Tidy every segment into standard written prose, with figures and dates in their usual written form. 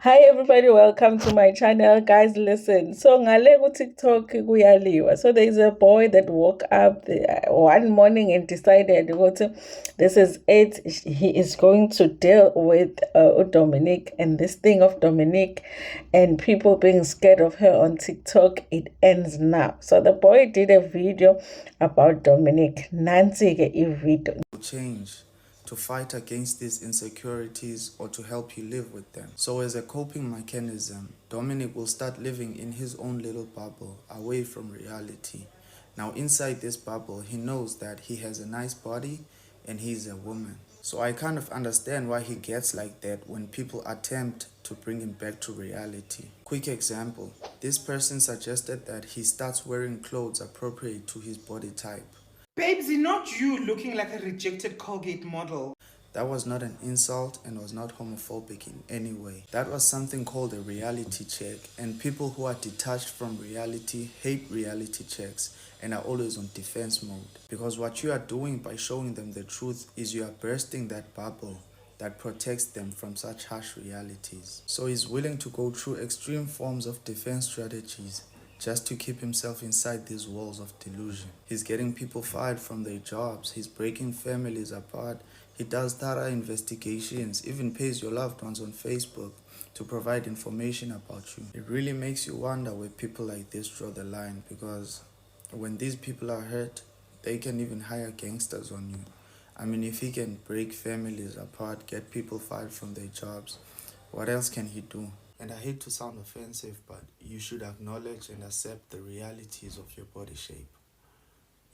Hi everybody, welcome to my channel. Guys, listen. So ngale ku TikTok kuyaliwa. So there is a boy that woke up one morning and decided this is it. He is going to deal with Dominic and this thing of Dominic and people being scared of her on TikTok. It ends now. So the boy did a video about Dominic. Nancy ke video. Change to fight against these insecurities or to help you live with them. So as a coping mechanism, Dominic will start living in his own little bubble away from reality. Now inside this bubble, he knows that he has a nice body and he's a woman. So I kind of understand why he gets like that when people attempt to bring him back to reality. Quick example, this person suggested that he starts wearing clothes appropriate to his body type. Babesy, not you looking like a rejected Colgate model. That was not an insult and was not homophobic in any way. That was something called a reality check, and people who are detached from reality hate reality checks and are always on defense mode. Because what you are doing by showing them the truth is you are bursting that bubble that protects them from such harsh realities. So he's willing to go through extreme forms of defense strategies just to keep himself inside these walls of delusion. He's getting people fired from their jobs, he's breaking families apart, he does thorough investigations, even pays your loved ones on Facebook to provide information about you. It really makes you wonder where people like this draw the line, because when these people are hurt, they can even hire gangsters on you. I mean, if he can break families apart, get people fired from their jobs, what else can he do? And I hate to sound offensive, but you should acknowledge and accept the realities of your body shape.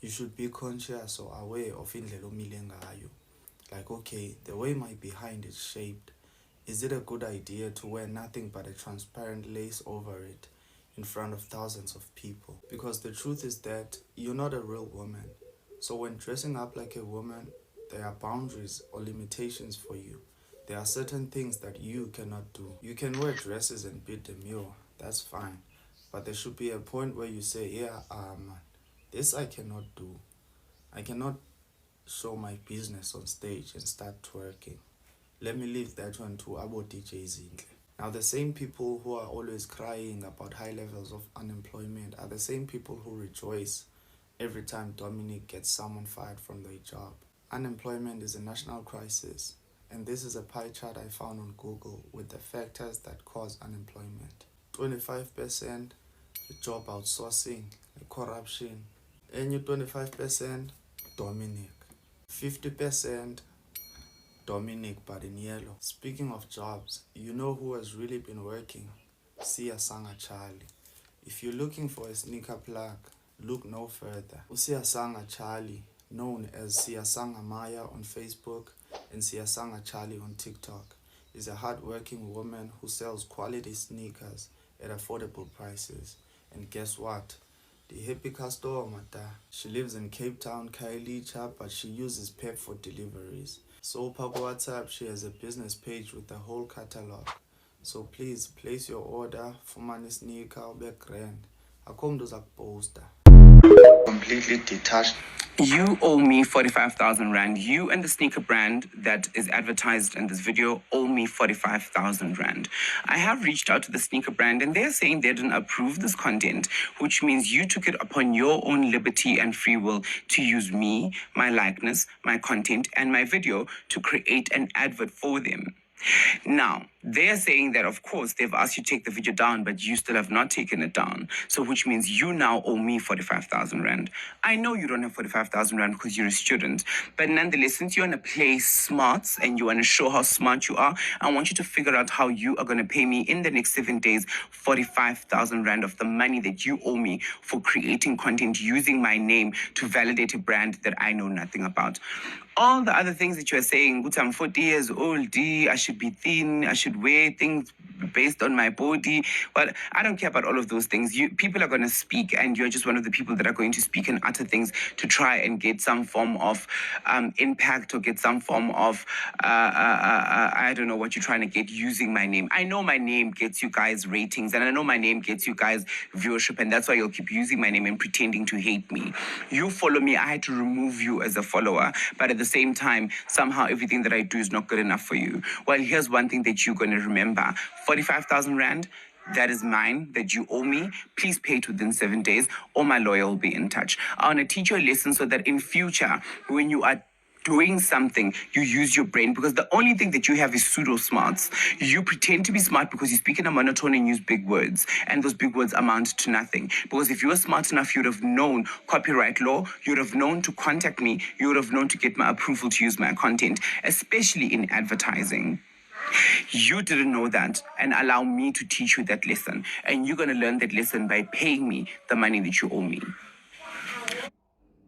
You should be conscious or aware of indlela omile ngayo. Like, okay, the way my behind is shaped, is it a good idea to wear nothing but a transparent lace over it in front of thousands of people? Because the truth is that you're not a real woman. So when dressing up like a woman, there are boundaries or limitations for you. There are certain things that you cannot do. You can wear dresses and be demure, that's fine. But there should be a point where you say, yeah, this I cannot do. I cannot show my business on stage and start twerking. Let me leave that one to Abo DJs. Now the same people who are always crying about high levels of unemployment are the same people who rejoice every time Dominic gets someone fired from their job. Unemployment is a national crisis. And this is a pie chart I found on Google with the factors that cause unemployment. 25% job outsourcing, corruption. And 25% Dominic. 50% Dominic but in yellow. Speaking of jobs, you know who has really been working? Zaca Charlie. If you're looking for a sneaker plug, look no further. Zaca Charlie, known as Zaca Maya on Facebook and Zaca Charlie on TikTok, is a hard-working woman who sells quality sneakers at affordable prices. And guess what? The happy customer. She lives in Cape Town, Khayelitsha, but she uses Pep for deliveries. So per WhatsApp, she has a business page with the whole catalog. So please place your order for money sneaker or grand. Akom does a poster. Completely detached. You owe me 45,000 Rand. You and the sneaker brand that is advertised in this video owe me 45,000 Rand. I have reached out to the sneaker brand and they're saying they didn't approve this content, which means you took it upon your own liberty and free will to use me, my likeness, my content, and my video to create an advert for them. Now, they're saying that, of course, they've asked you to take the video down, but you still have not taken it down. So which means you now owe me 45,000 Rand. I know you don't have 45,000 Rand because you're a student, but nonetheless, since you want to play smart and you want to show how smart you are, I want you to figure out how you are going to pay me in the next 7 days 45,000 Rand of the money that you owe me for creating content using my name to validate a brand that I know nothing about. All the other things that you're saying, I'm 40 years old, I should be thin, I should wear things based on my body. Well, I don't care about all of those things. People are going to speak, and you're just one of the people that are going to speak and utter things to try and get some form of impact or get some form of, I don't know what you're trying to get using my name. I know my name gets you guys ratings, and I know my name gets you guys viewership, and that's why you'll keep using my name and pretending to hate me. You follow me, I had to remove you as a follower, but at the same time, somehow everything that I do is not good enough for you. Well, here's one thing that you're going to remember. 45,000 Rand. That is mine, that you owe me. Please pay it within 7 days, or my lawyer will be in touch. I want to teach you a lesson so that in future, when you are doing something, you use your brain, because the only thing that you have is pseudo smarts. You pretend to be smart because you speak in a monotone and use big words, and those big words amount to nothing. Because if you were smart enough, you would have known copyright law, you would have known to contact me, you would have known to get my approval to use my content, especially in advertising. You didn't know that, and allow me to teach you that lesson. And you're going to learn that lesson by paying me the money that you owe me.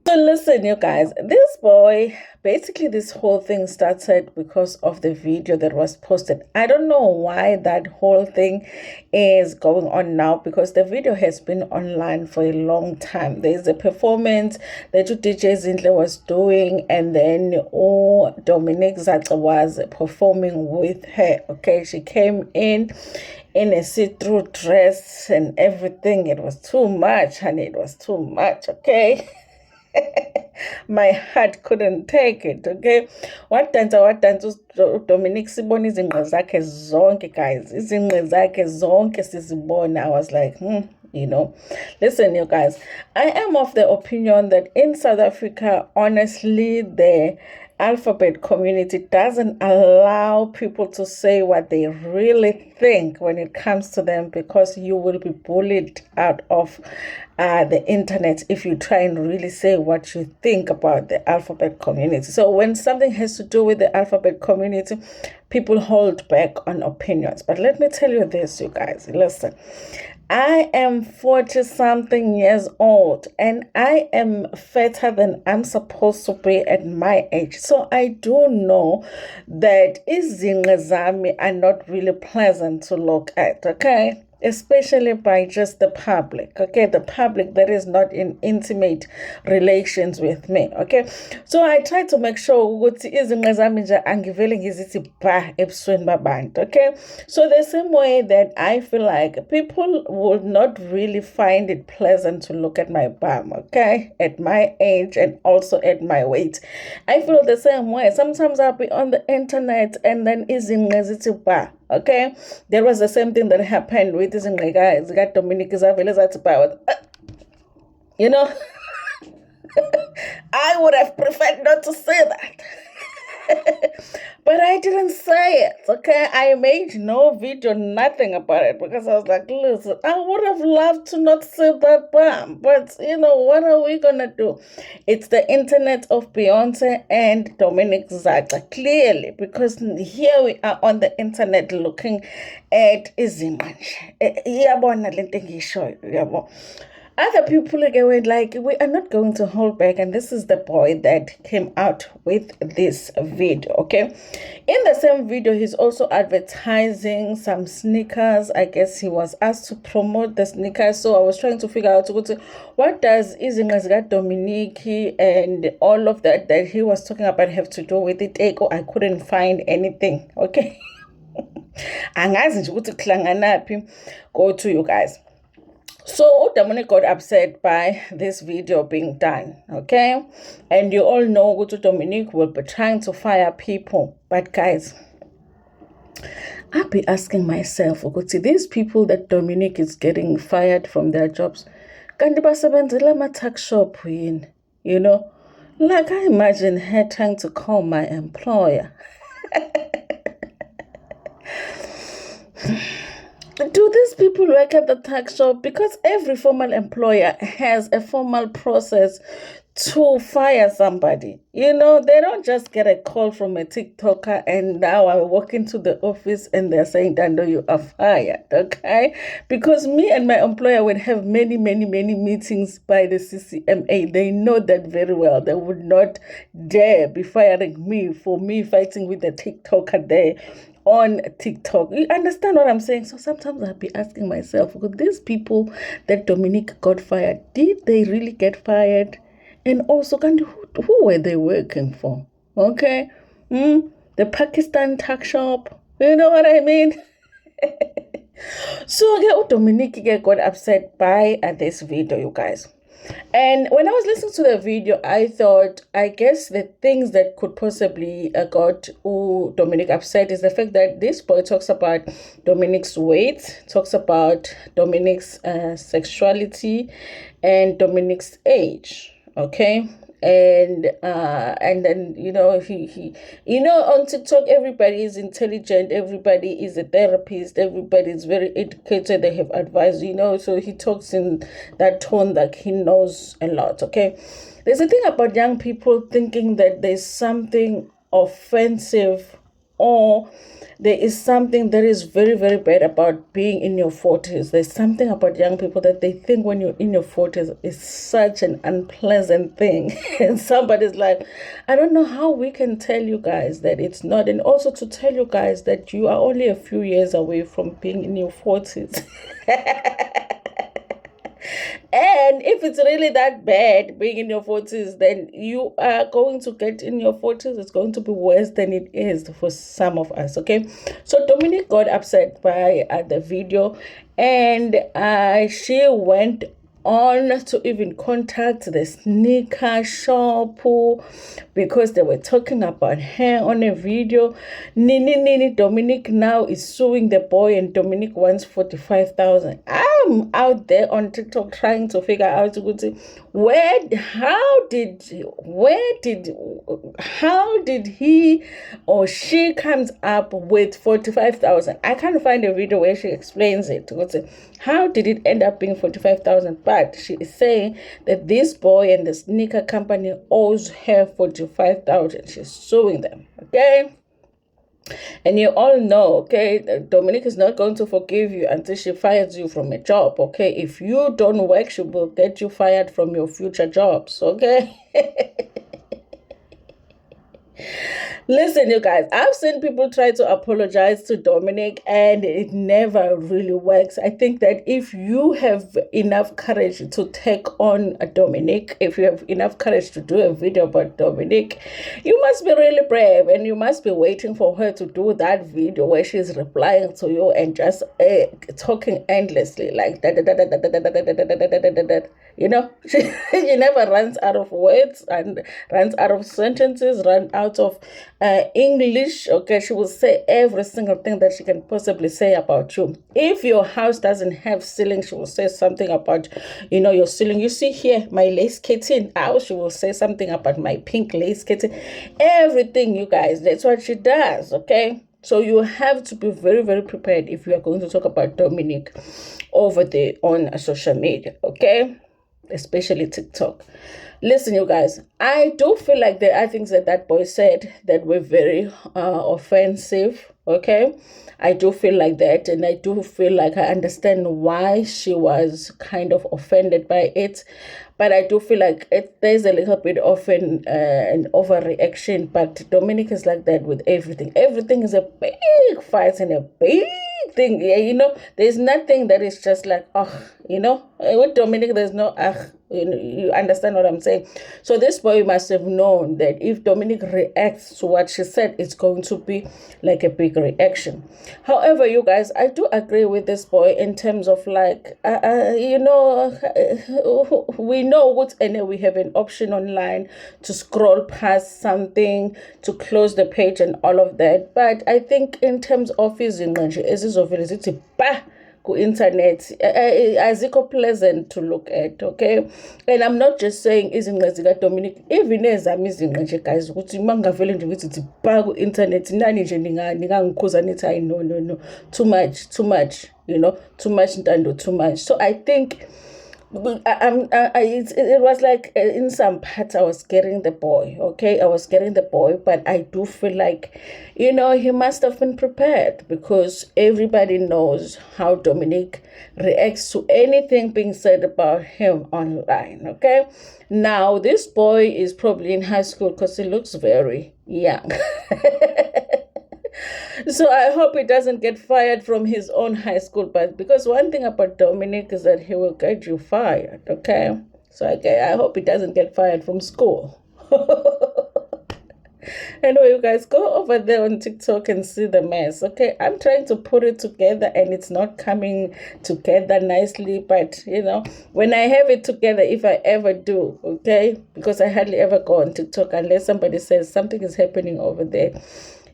So listen, you guys, this boy, basically this whole thing started because of the video that was posted. I don't know why that whole thing is going on now, because the video has been online for a long time. There's a performance that DJ Zintle was doing, and then Dominic Zaca was performing with her. Okay, she came in a see-through dress and everything. It was too much, honey. It was too much, okay? My heart couldn't take it, okay? What dance Dominic sibona izinqe zakhe zonke, guys. Izinqe zakhe zonke sizibona. I was like, you know. Listen, you guys, I am of the opinion that in South Africa, honestly, the alphabet community doesn't allow people to say what they really think when it comes to them, because you will be bullied out of the internet if you try and really say what you think about the alphabet community. So when something has to do with the alphabet community, people hold back on opinions. But let me tell you this, you guys, listen. I am 40-something years old, and I am fatter than I'm supposed to be at my age. So I do know that izinqe zami are not really pleasant to look at, okay? Especially by just the public, okay? The public that is not in intimate relations with me, okay? So I try to make sure ukuthi izinqe zami nje angivele ngizithi ba ebusweni babantu, okay? So the same way that I feel like people would not really find it pleasant to look at my bum, okay? At my age and also at my weight. I feel the same way. Sometimes I'll be on the internet and then izinqe zithi ba. Okay, there was the same thing that happened with this guy. Got Dominic you know, I would have preferred not to say that. But I didn't say it, okay? I made no video, nothing about it, because I was like, listen, I would have loved to not say that, but you know, what are we gonna do? It's the internet of Beyonce and Dominic Zaca, clearly, because here we are on the internet looking at Izimanje. Other people were like, we are not going to hold back, and this is the boy that came out with this video, okay? In the same video, he's also advertising some sneakers. I guess he was asked to promote the sneakers, so I was trying to figure out what does izinqe Dominic and all of that he was talking about have to do with it. I couldn't find anything, okay? Angazi nje ukuthi kuhlanganaphi. Go to you guys. So Dominic got upset by this video being done, okay? And you all know that Dominic will be trying to fire people. But guys, I'll be asking myself, see, these people that Dominic is getting fired from their jobs, kanti basebenzela ama-tuck shop yini? You know? Like, I imagine her trying to call my employer. Do these people work at the tax shop? Because every formal employer has a formal process to fire somebody. You know, they don't just get a call from a TikToker and now I walk into the office and they're saying, Dando, you are fired, okay? Because me and my employer would have many meetings by the CCMA. They know that very well. They would not dare be firing me for me fighting with the TikToker there on TikTok. You understand what I'm saying? So sometimes I'll be asking myself, these people that Dominic got fired, did they really get fired? And also, who were they working for? Okay? The Pakistan tuck shop. You know what I mean? So Dominic got upset by this video, you guys. And when I was listening to the video, I thought, I guess the things that could possibly got Dominic upset is the fact that this boy talks about Dominic's weight, talks about Dominic's sexuality, and Dominic's age. Okay. And then he on TikTok everybody is intelligent, everybody is a therapist, everybody is very educated, they have advice, so he talks in that tone that he knows a lot. Okay, there's a thing about young people thinking that there's something offensive or there is something that is very, very bad about being in your 40s. There's something about young people that they think when you're in your 40s is such an unpleasant thing. And somebody's like, I don't know how we can tell you guys that it's not. And also to tell you guys that you are only a few years away from being in your 40s. And if it's really that bad being in your 40s, then you are going to get in your 40s. It's going to be worse than it is for some of us. Okay. So Dominic got upset by the video, and she went on to even contact the sneaker shop because they were talking about her on a video. Nini, Dominic now is suing the boy, and Dominic wants 45,000. I'm out there on TikTok trying to figure out how did he or she comes up with 45,000. I can't find a video where she explains it. How did it end up being 45,000? But she is saying that this boy and the sneaker company owes her 45,000. She's suing them. Okay. And you all know, okay, Dominic is not going to forgive you until she fires you from a job, okay? If you don't work, she will get you fired from your future jobs, okay? Listen, you guys, I've seen people try to apologize to Dominic and it never really works. I think that if you have enough courage to take on a Dominic, if you have enough courage to do a video about Dominic, you must be really brave, and you must be waiting for her to do that video where she's replying to you and just talking endlessly like that. She never runs out of words and runs out of sentences, runs out of English. Okay, she will say every single thing that she can possibly say about you. If your house doesn't have ceiling, she will say something about your ceiling. You see here my lace curtain. She will say something about my pink lace curtain. Everything, you guys, that's what she does. Okay, so you have to be very, very prepared if you are going to talk about Dominic over there on social media. Okay, especially TikTok. Listen, you guys, I do feel like there are things that boy said that were very offensive. Okay, I do feel like that, and I do feel like I understand why she was kind of offended by it. But I do feel like there's a little bit of an overreaction. But Dominic is like that with everything. Everything is a big fight and a big thing. Yeah, there's nothing that is just like, with Dominic, there's no, you understand what I'm saying? So this boy must have known that if Dominic reacts to what she said, it's going to be like a big reaction. However, you guys, I do agree with this boy in terms of like, we know what, and we have an option online to scroll past something, to close the page and all of that. But I think in terms of his English, internet azikho pleasant to look at. Okay, and I'm not just saying izinqa zika Dominic, even ezami izinqa nje guys, ukuthi mangavele nje ngithi ba ku internet nani nje ningangikhuza nithi hayi no, too much, too much ntando, too much. So I think it was like in some parts I was getting the boy. Okay, I was getting the boy, but I do feel like he must have been prepared, because everybody knows how Dominic reacts to anything being said about him online. Okay, now this boy is probably in high school because he looks very young. So I hope he doesn't get fired from his own high school. But because one thing about Dominic is that he will get you fired. Okay, so I hope he doesn't get fired from school. Anyway, you guys, go over there on TikTok and see the mess. Okay, I'm trying to put it together and it's not coming together nicely. But when I have it together, if I ever do, okay, because I hardly ever go on TikTok unless somebody says something is happening over there.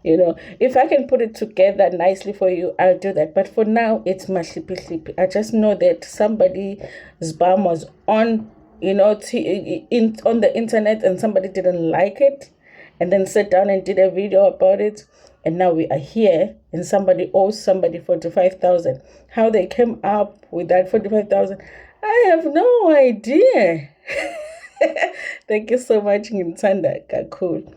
If I can put it together nicely for you, I'll do that. But for now, it's my sleepy. I just know that somebody's bum was on, on the internet and somebody didn't like it and then sat down and did a video about it. And now we are here and somebody owes somebody 45,000. How they came up with that 45,000, I have no idea. Thank you so much, Ngintanda. Cool.